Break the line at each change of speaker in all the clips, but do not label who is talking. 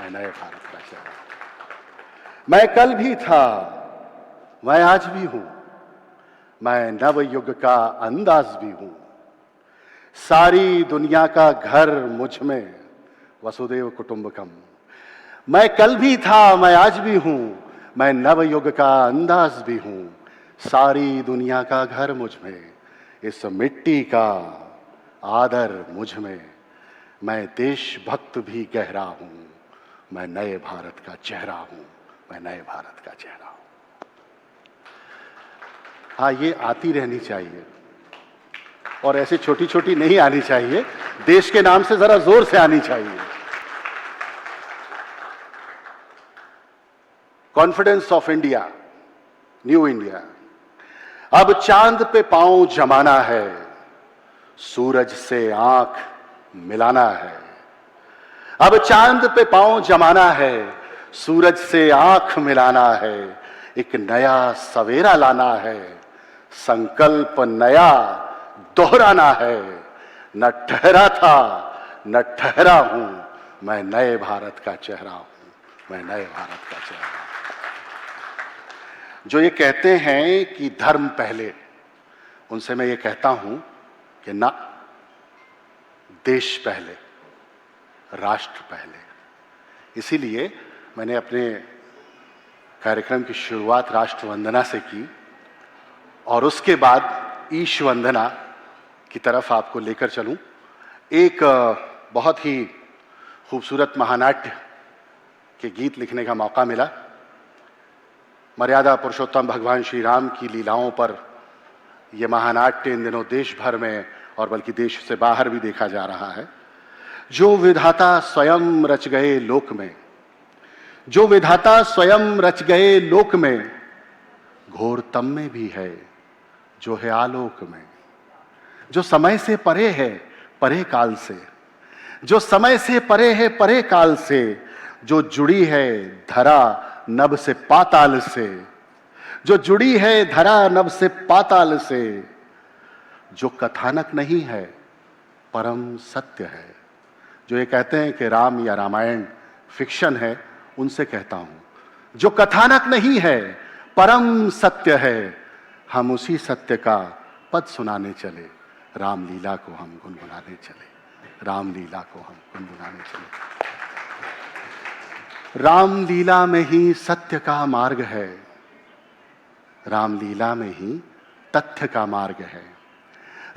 मैं नए भारत का चेहरा हूं। मैं कल भी था, मैं आज भी हूं, मैं नव युग का अंदाज भी हूं। सारी दुनिया का घर मुझ में, वसुदेव कुटुंबकम। मैं कल भी था, मैं आज भी हूं, मैं नव युग का अंदाज भी हूं। सारी दुनिया का घर मुझ में, इस मिट्टी का आदर मुझ में। मैं देशभक्त भी गहरा हूं, मैं नए भारत का चेहरा हूं, मैं नए भारत का चेहरा हूं। हाँ, ये आती रहनी चाहिए और ऐसे छोटी छोटी नहीं आनी चाहिए, देश के नाम से जरा जोर से आनी चाहिए। Confidence of India, new India. अब चांद पे पांव जमाना है, सूरज से आंख मिलाना है। अब चांद पे पांव जमाना है, सूरज से आंख मिलाना है। एक नया सवेरा लाना है, संकल्प नया दोहराना है। न ठहरा था, न ठहरा हूं, मैं नए भारत का चेहरा हूं, मैं नए भारत का चेहरा हूं। जो ये कहते हैं कि धर्म पहले, उनसे मैं ये कहता हूं कि ना, देश पहले, राष्ट्र पहले। इसीलिए मैंने अपने कार्यक्रम की शुरुआत राष्ट्र वंदना से की और उसके बाद ईश वंदना की तरफ आपको लेकर चलूं। एक बहुत ही खूबसूरत महानाट्य के गीत लिखने का मौका मिला। मर्यादा पुरुषोत्तम भगवान श्री राम की लीलाओं पर यह महानाट्य इन दिनों देश भर में और बल्कि देश से बाहर भी देखा जा रहा है। जो विधाता स्वयं रच गए लोक में, जो विधाता स्वयं रच गए लोक में, घोर तम में भी है जो है आलोक में। जो समय से परे है, परे काल से, जो समय से परे है, परे काल से, जो जुड़ी है धरा नभ से पाताल से, जो जुड़ी है धरा नभ से पाताल से, जो कथानक नहीं है परम सत्य है। जो ये कहते हैं कि राम या रामायण फिक्शन है, उनसे कहता हूं जो कथानक नहीं है परम सत्य है। हम उसी सत्य का पद सुनाने चले, रामलीला को हम गुनगुनाने चले, रामलीला को हम गुनगुनाने चले। रामलीला में ही सत्य का मार्ग है, रामलीला में ही तथ्य का मार्ग है।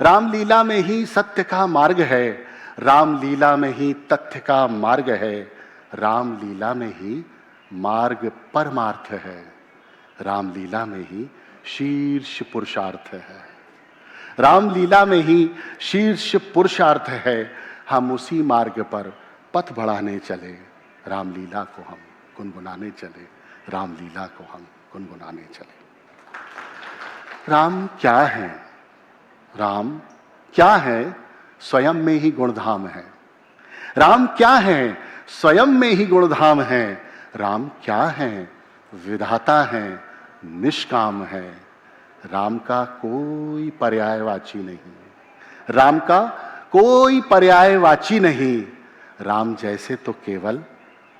रामलीला में ही सत्य का मार्ग है, रामलीला में ही तथ्य का मार्ग है। रामलीला में ही मार्ग परमार्थ है, रामलीला में ही शीर्ष पुरुषार्थ है। रामलीला में ही शीर्ष पुरुषार्थ है। हम उसी मार्ग पर पथ बढ़ाने चले, रामलीला को हम गुनगुनाने चले, रामलीला को हम गुनगुनाने चले। राम क्या है? राम क्या है? स्वयं में ही गुणधाम है। राम क्या है? स्वयं में ही गुणधाम है। राम क्या है? विधाता है, निष्काम है। राम का कोई पर्यायवाची नहीं, राम का कोई पर्यायवाची नहीं। राम जैसे तो केवल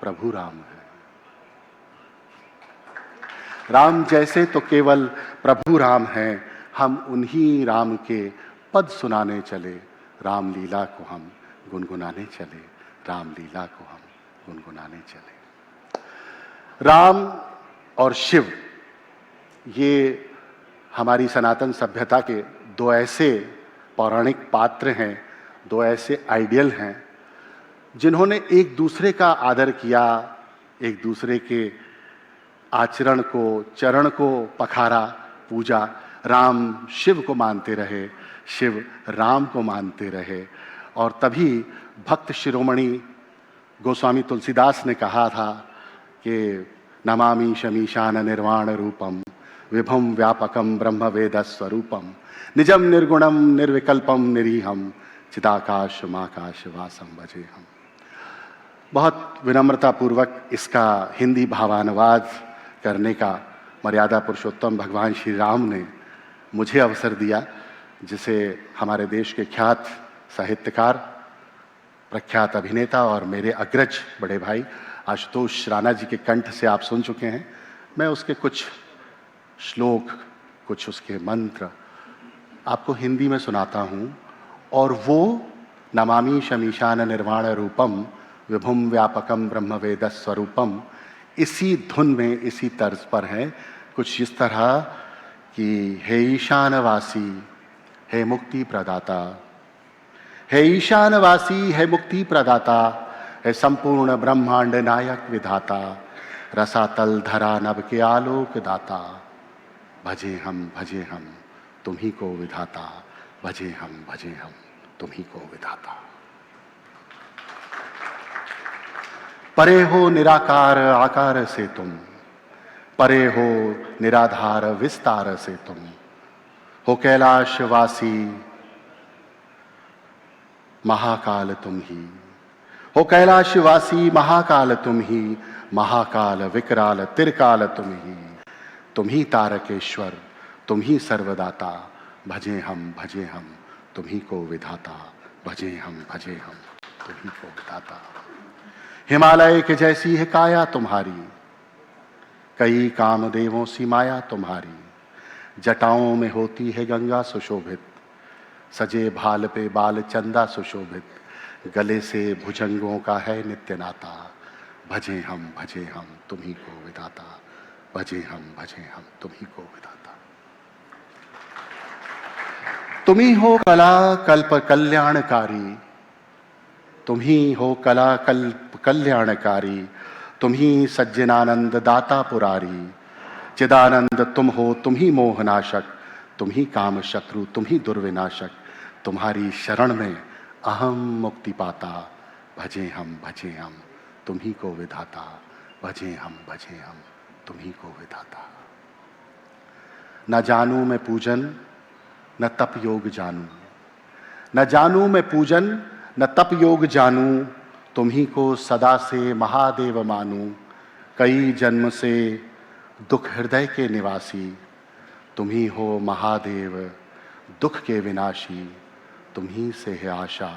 प्रभु राम है, राम जैसे तो केवल प्रभु राम है। हम उन्हीं राम के पद सुनाने चले, रामलीला को हम गुनगुनाने चले, रामलीला को हम गुनगुनाने चले। राम और शिव, ये हमारी सनातन सभ्यता के दो ऐसे पौराणिक पात्र हैं, दो ऐसे आइडियल हैं जिन्होंने एक दूसरे का आदर किया, एक दूसरे के आचरण को, चरण को पखारा, पूजा। राम शिव को मानते रहे, शिव राम को मानते रहे। और तभी भक्त शिरोमणि गोस्वामी तुलसीदास ने कहा था कि नमामि शमीशान निर्वाण रूपम विभुम व्यापकम ब्रह्म वेद स्वरूपम निजम निर्गुणम निर्विकल्पम निरीहम चिदाकाश माकाश वासम भजे हम। बहुत विनम्रता पूर्वक इसका हिंदी भावानुवाद करने का मर्यादा पुरुषोत्तम भगवान श्री राम ने मुझे अवसर दिया, जिसे हमारे देश के ख्यात साहित्यकार, प्रख्यात अभिनेता और मेरे अग्रज बड़े भाई आशुतोष राणा जी के कंठ से आप सुन चुके हैं। मैं उसके कुछ श्लोक, कुछ उसके मंत्र आपको हिंदी में सुनाता हूँ। और वो नमामि शमीशान निर्वाण रूपम विभुम व्यापकम ब्रह्म वेद स्वरूपम इसी धुन में, इसी तर्ज पर है कुछ इस तरह कि हे ईशानवासी, हे मुक्ति प्रदाता, हे ईशानवासी, हे मुक्ति प्रदाता, हे संपूर्ण ब्रह्मांड नायक विधाता, रसातल धरा नभ के आलोक दाता, भजे हम तुम ही को विधाता, भजे हम तुम ही को विधाता। परे हो निराकार आकार से तुम, परे हो निराधार विस्तार से तुम, हो कैलाशवासी महाकाल तुम ही, हो कैलाशवासी महाकाल तुम ही, महाकाल विकराल तिरकाल तुम ही तारकेश्वर, तुम ही सर्वदाता, भजे हम तुम ही को विधाता, भजे हम तुम ही को विधाता। हिमालय के जैसी है काया तुम्हारी, कई कामदेवों सी माया तुम्हारी, जटाओं में होती है गंगा सुशोभित, सजे भाल पे बाल चंदा सुशोभित, गले से भुजंगों का है नित्य नाता, भजे हम तुम ही को विधाता, भजे हम तुम ही को विधाता। तुम ही हो कला कल्प कल्याणकारी, तुम ही हो कला कल्प कल्याणकारी, तुम ही सज्जनानंद दाता पुरारी, चिदानंद तुम हो, तुम ही मोहनाशक, तुम ही काम शत्रु, तुम ही दुर्विनाशक, तुम्हारी शरण में अहम मुक्ति पाता, भजे हम तुम ही को विधाता, भजे हम तुम ही को विधाता। न जानू मैं पूजन न तप योग जानू, न जानू मैं पूजन न तप योग जानू, तुम ही को सदा से महादेव मानू, कई जन्म से दुख हृदय के निवासी, तुम ही हो महादेव दुख के विनाशी, तुम ही से है आशा,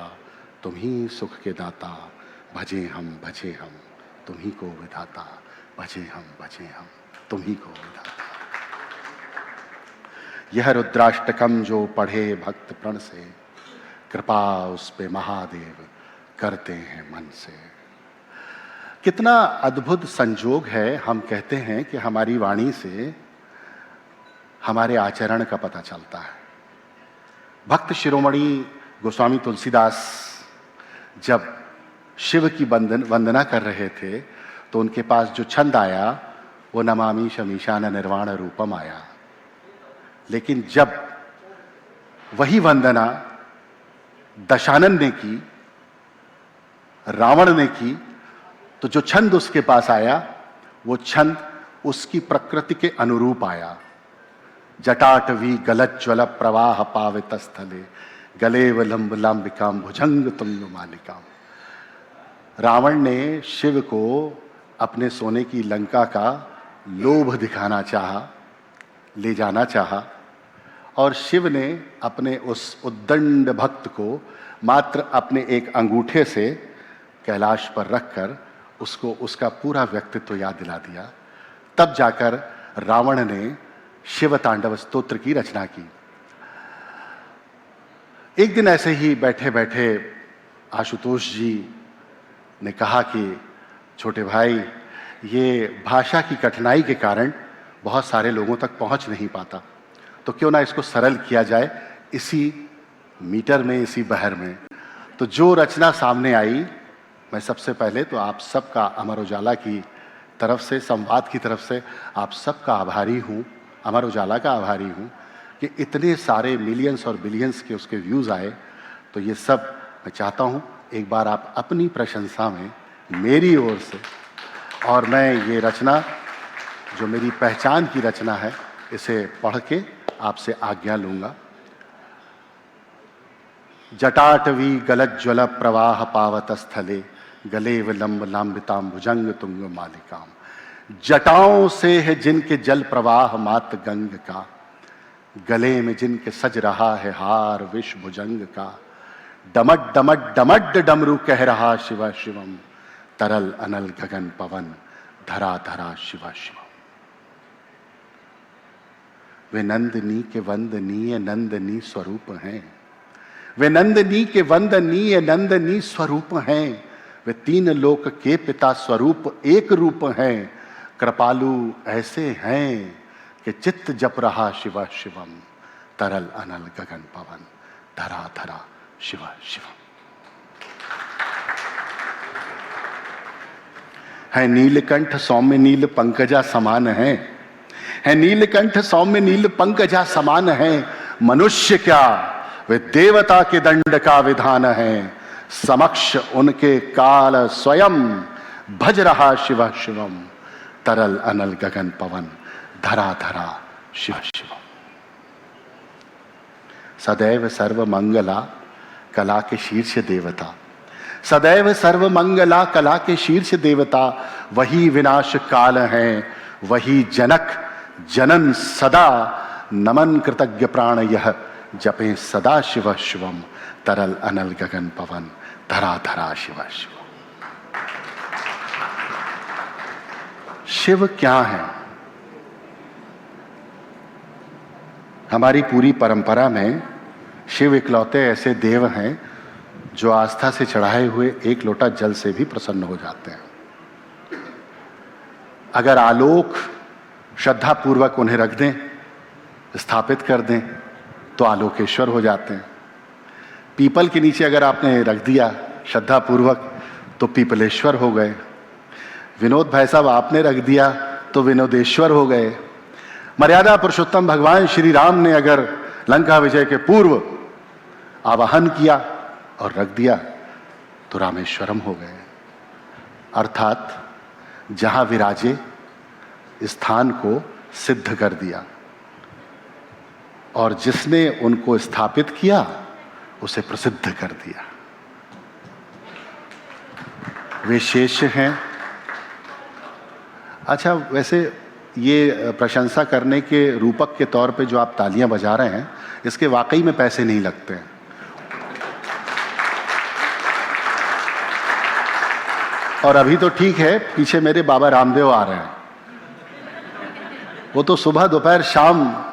तुम ही सुख के दाता, भजे हम तुम ही को विधाता, भजे हम तुम ही को विधाता। यह रुद्राष्टकम जो पढ़े भक्त प्रण से, कृपा उस पे महादेव करते हैं मन से। कितना अद्भुत संजोग है, हम कहते हैं कि हमारी वाणी से हमारे आचरण का पता चलता है। भक्त शिरोमणि गोस्वामी तुलसीदास जब शिव की वंदना कर रहे थे तो उनके पास जो छंद आया वो नमामि शमीशान निर्वाण रूपम आया। लेकिन जब वही वंदना दशानन ने की, रावण ने की, तो जो छंद उसके पास आया वो छंद उसकी प्रकृति के अनुरूप आया। जटाटवी गलज्ज्वल प्रवाह पावित स्थले, गलेव लंब लांबिकाम भुजंग तुंग मालिकाम। रावण ने शिव को अपने सोने की लंका का लोभ दिखाना चाहा, ले जाना चाहा, और शिव ने अपने उस उद्दंड भक्त को मात्र अपने एक अंगूठे से कैलाश पर रखकर उसको उसका पूरा व्यक्तित्व याद दिला दिया। तब जाकर रावण ने शिव तांडव स्तोत्र की रचना की। एक दिन ऐसे ही बैठे बैठे आशुतोष जी ने कहा कि छोटे भाई, ये भाषा की कठिनाई के कारण बहुत सारे लोगों तक पहुंच नहीं पाता, तो क्यों ना इसको सरल किया जाए इसी मीटर में, इसी बहर में। तो जो रचना सामने आई, मैं सबसे पहले तो आप सबका, अमर उजाला की तरफ से, संवाद की तरफ से आप सबका आभारी हूँ, अमर उजाला का आभारी हूँ कि इतने सारे मिलियंस और बिलियंस के उसके व्यूज़ आए। तो ये सब मैं चाहता हूँ एक बार आप अपनी प्रशंसा में मेरी ओर से, और मैं ये रचना जो मेरी पहचान की रचना है इसे पढ़ के आपसे आज्ञा लूंगा। जटाटवी गलज्ज्वल प्रवाह पावत स्थले, गले विलंब लांबिताम भुजंग तुंग मालिकाम। जटाओं से है जिनके जल प्रवाह मात गंग का, गले में जिनके सज रहा है हार विष भुजंग का। डमट डमट डमट डमरू कह रहा शिव शिवम, तरल अनल गगन पवन धरा धरा शिवा शिवम। वे नंदनी के वंदनीय नंदनी स्वरूप हैं, वे नंदनी के वंदनीय नंदनी स्वरूप हैं, वे तीन लोक के पिता स्वरूप एक रूप हैं। कृपालु ऐसे हैं कि चित्त जप रहा शिवा शिवम, तरल अनल गगन पवन धरा धरा शिवा शिवम। है नीलकंठ सौम्य नील पंकजा समान है नीलकंठ सौम्य नील पंकजा समान है। मनुष्य क्या वे देवता के दंड का विधान है, समक्ष उनके काल स्वयं भज रहा शिव शिवम, तरल अनल गगन पवन धरा धरा शिव शिवम। सदैव सर्व मंगला कला के शीर्ष देवता, सदैव सर्व मंगला कला के शीर्ष देवता, वही विनाश काल हैं, वही जनक जनन सदा। नमन कृतज्ञ प्राण यह जपे सदा शिव शिवम, तरल अनल गगन पवन धरा धरा शिव शिवम। शिव क्या है? हमारी पूरी परंपरा में शिव इकलौते ऐसे देव हैं जो आस्था से चढ़ाए हुए एक लोटा जल से भी प्रसन्न हो जाते हैं। अगर आलोक श्रद्धा पूर्वक उन्हें रख दें, स्थापित कर दें, तो आलोकेश्वर हो जाते हैं। पीपल के नीचे अगर आपने रख दिया श्रद्धा पूर्वक तो पीपलेश्वर हो गए। विनोद भाई साहब आपने रख दिया तो विनोदेश्वर हो गए। मर्यादा पुरुषोत्तम भगवान श्री राम ने अगर लंका विजय के पूर्व आवाहन किया और रख दिया तो रामेश्वरम हो गए। अर्थात जहां विराजे स्थान को सिद्ध कर दिया और जिसने उनको स्थापित किया उसे प्रसिद्ध कर दिया। वे शेष हैं। अच्छा, वैसे ये प्रशंसा करने के रूपक के तौर पे जो आप तालियां बजा रहे हैं, इसके वाकई में पैसे नहीं लगते हैं। और अभी तो ठीक है, पीछे मेरे बाबा रामदेव आ रहे हैं, वो तो सुबह दोपहर शाम।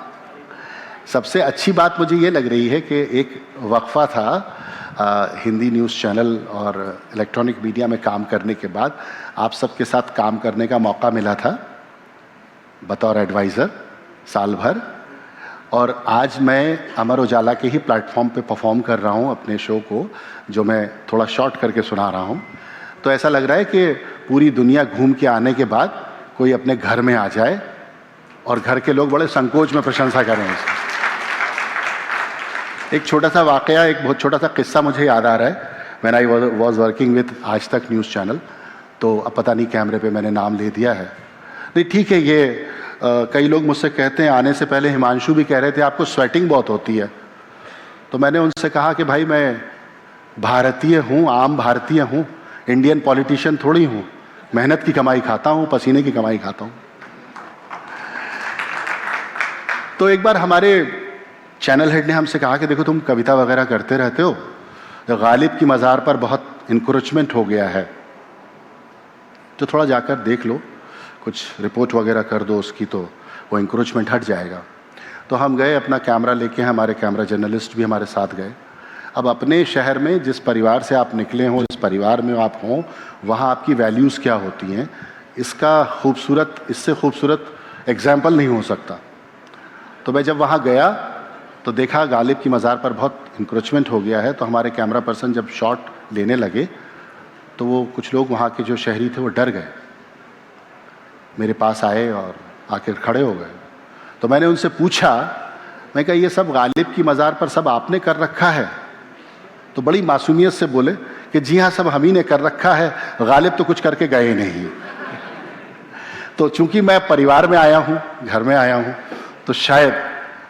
सबसे अच्छी बात मुझे ये लग रही है कि एक वक्फा था हिंदी न्यूज़ चैनल और इलेक्ट्रॉनिक मीडिया में काम करने के बाद आप सबके साथ काम करने का मौका मिला था बतौर एडवाइज़र साल भर। और आज मैं अमर उजाला के ही प्लेटफॉर्म पे परफॉर्म कर रहा हूँ अपने शो को, जो मैं थोड़ा शॉर्ट करके सुना रहा हूँ। तो ऐसा लग रहा है कि पूरी दुनिया घूम के आने के बाद कोई अपने घर में आ जाए और घर के लोग बड़े संकोच में प्रशंसा करें इसकी। एक छोटा सा वाकया, एक बहुत छोटा सा किस्सा मुझे याद आ रहा है। When I was working with आज तक न्यूज़ चैनल, तो अब पता नहीं कैमरे पे मैंने नाम ले दिया है। नहीं ठीक है, ये कई लोग मुझसे कहते हैं, आने से पहले हिमांशु भी कह रहे थे आपको स्वेटिंग बहुत होती है। तो मैंने उनसे कहा कि भाई मैं भारतीय हूँ, आम भारतीय हूँ, इंडियन पॉलिटिशियन थोड़ी हूँ। मेहनत की कमाई खाता हूँ, पसीने की कमाई खाता हूँ। तो एक बार हमारे चैनल हेड ने हमसे कहा कि देखो तुम कविता वगैरह करते रहते हो, तो गालिब की मज़ार पर बहुत इंक्रोचमेंट हो गया है, तो थोड़ा जाकर देख लो, कुछ रिपोर्ट वगैरह कर दो उसकी, तो वो इंक्रोचमेंट हट जाएगा। तो हम गए, अपना कैमरा लेके, हमारे कैमरा जर्नलिस्ट भी हमारे साथ गए। अब अपने शहर में जिस परिवार से आप निकले हों, जिस परिवार में आप हों, वहाँ आपकी वैल्यूज़ क्या होती हैं, इसका खूबसूरत, इससे खूबसूरत एग्जाम्पल नहीं हो सकता। तो मैं जब वहाँ गया तो देखा गालिब की मज़ार पर बहुत इंक्रोचमेंट हो गया है। तो हमारे कैमरा पर्सन जब शॉट लेने लगे तो वो कुछ लोग वहाँ के जो शहरी थे वो डर गए, मेरे पास आए और आकर खड़े हो गए। तो मैंने उनसे पूछा, मैं कहा ये सब गालिब की मज़ार पर सब आपने कर रखा है? तो बड़ी मासूमियत से बोले कि जी हाँ, सब हम ही ने कर रखा है, गालिब तो कुछ करके गए नहीं। तो चूंकि मैं परिवार में आया हूँ, घर में आया हूँ, तो शायद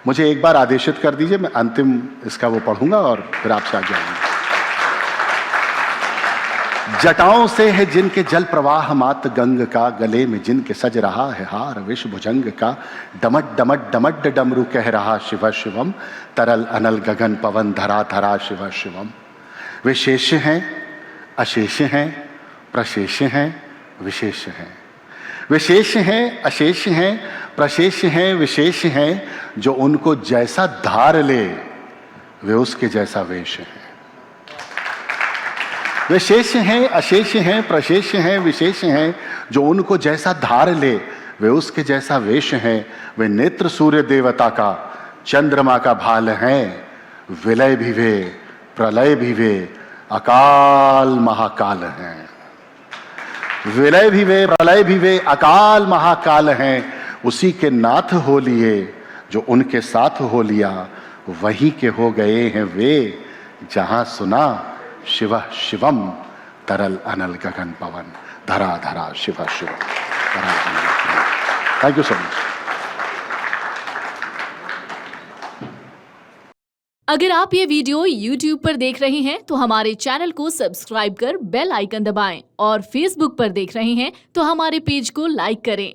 मुझे एक बार आदेशित कर दीजिए, मैं अंतिम इसका वो पढ़ूंगा और फिर आपसे आगे आऊंगा। जटाओं से है जिनके जल प्रवाह मात गंग का, गले में जिनके सज रहा है हार विष भुजंग का, डमट डमट डमट डमरू कह रहा शिव शिवम, तरल अनल गगन पवन धरा धरा शिव शिवम। वे शेष हैं, अशेष हैं, प्रशेष हैं, विशेष हैं, विशेष हैं, अशेष हैं, प्रशेष हैं, विशेष हैं, जो उनको जैसा धार ले वे उसके जैसा वेश है। विशेष हैं, अशेष हैं, प्रशेष हैं, विशेष हैं, जो उनको जैसा धार ले वे उसके जैसा वेश हैं। वे नेत्र सूर्य देवता का, चंद्रमा का भाल हैं। विलय भी वे, प्रलय भी वे, अकाल महाकाल हैं। विलय भी वे, प्रलय भी वे, अकाल महाकाल हैं। उसी के नाथ हो लिए जो उनके साथ हो लिया, वही के हो गए हैं वे, जहां सुना शिव शिवम, तरल अनल गगन पवन, धरा धरा शिव शिवम, धरा अनल पवन। Thank you so much.
अगर आप ये वीडियो YouTube पर देख रहे हैं तो हमारे चैनल को सब्सक्राइब कर बेल आइकन दबाएं, और Facebook पर देख रहे हैं तो हमारे पेज को लाइक करें।